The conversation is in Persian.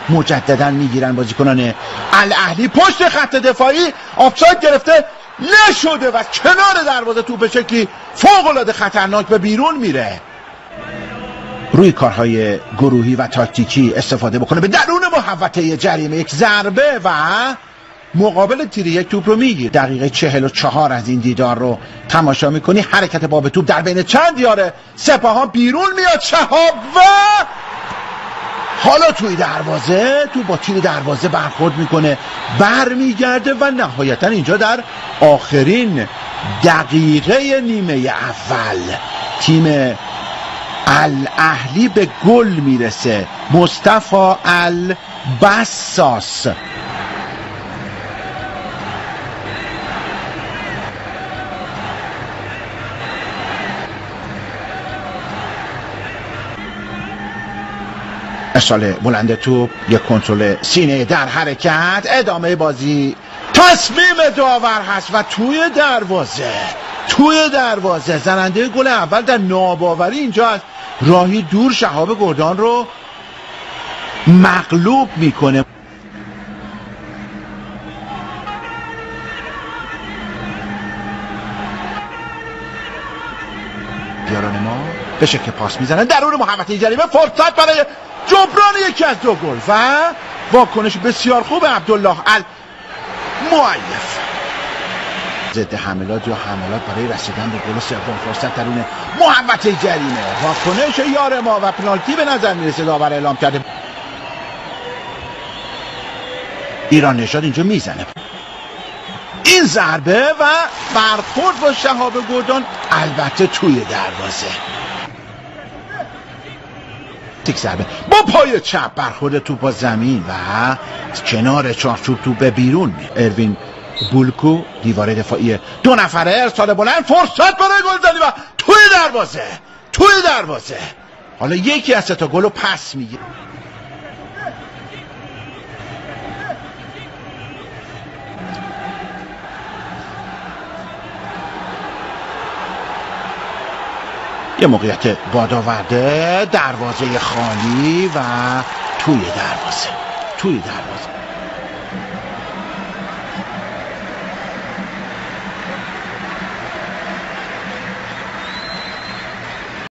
مجددا میگیرن بازیکنان الاهلی. پشت خط دفاعی آفساید گرفته نشده و کنار دروازه توپ به شکلی فوق العاده خطرناک به بیرون میره. روی کارهای گروهی و تاکتیکی استفاده بکنه، به درون محوطه جریمه یک ضربه و مقابل تیر یک توپ رو میگیر. دقیقه 44 از این دیدار رو تماشا میکنی. حرکت باب توپ در بین چند یاره سپاهان بیرون میاد. شهاب و حالا توی دروازه تو با تیر دروازه برخورد میکنه، برمیگرده و نهایتا اینجا در آخرین دقیقه نیمه اول تیم الاهلی به گل میرسه. مصطفی البساس ارسال بلند توپ، یک کنترل سینه در حرکت، ادامه بازی، تصمیم داور هست و توی دروازه زننده گل اول در ناباوری اینجا از راهی دور شهاب گردان رو مغلوب میکنه. یاران ما به شکل پاس میزنن درون محوطه جریمه، فرصت برای جبران یکی از دو گل و واکنش بسیار خوب عبدالله المعیف. ضد حملات یا حملات برای رسیدن به گل سوم، فرصت درون محوطه جریمه، واکنش یار ما و پنالتی به نظر میرسه داور اعلام کرده. ایران نژاد اینجا میزنه این ضربه و برخورد با شهاب گردان، البته توی دروازه. تیک ضربه با پای چپ، برخورد توپ با زمین و کنار چارچوب توپ به بیرون میره. اروین بولکو دیواره دفاعی دو نفره، ارسال بلند، فرصت برای گلزنی و توی دروازه. حالا یکی از سه تا گل رو پس میگیره. یه موقعیت بادآورده، دروازه خالی و توی دروازه.